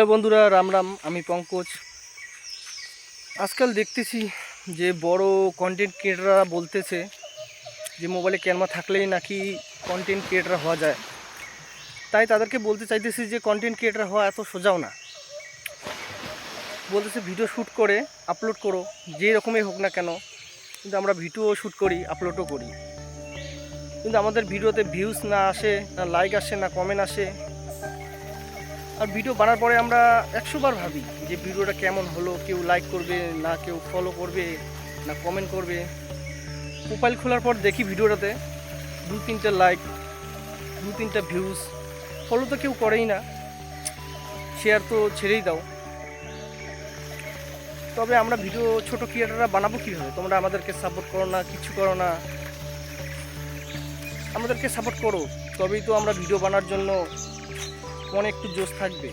Hello বন্ধুরা, রাম রাম। আমি পঙ্কজ। আজকাল দেখতেছি যে বড় কন্টেন্ট ক্রিয়েটাররা বলতেছে যে মোবাইলে ক্যামেরা থাকলেই নাকি কন্টেন্ট ক্রিয়েটার হওয়া যায়। তাই তাদেরকে বলতে চাইতেছি যে কন্টেন্ট ক্রিয়েটার হওয়া এত সোজাও না। বলতেছে ভিডিও শ্যুট করে আপলোড করো, যে রকমই হোক না কেন। কিন্তু আমরা ভিডিও শ্যুট করি, আপলোডও করি, কিন্তু আমাদের ভিডিওতে ভিউজ না আসে, না লাইক আসে, না কমেন্ট আসে। আর ভিডিও বানার পরে আমরা 100 বার ভাবি যে ভিডিওটা কেমন হলো, কেউ লাইক করবে না, কেউ ফলো করবে না, কমেন্ট করবে। প্রোফাইল খোলার পর দেখি ভিডিওটাতে 2-3টা লাইক, 2-3টা ভিউজ, ফলো তো কেউ করেই না, শেয়ার তো ছেড়েই দাও। তবে আমরা ভিডিও ছোট ক্রিয়েটাররা বানাবো কীভাবে? তোমরা আমাদেরকে সাপোর্ট করো না, কিছু করো না। আমাদেরকে সাপোর্ট করো, তবেই তো আমরা ভিডিও বানার জন্য মনে একটু জোশ থাকবে।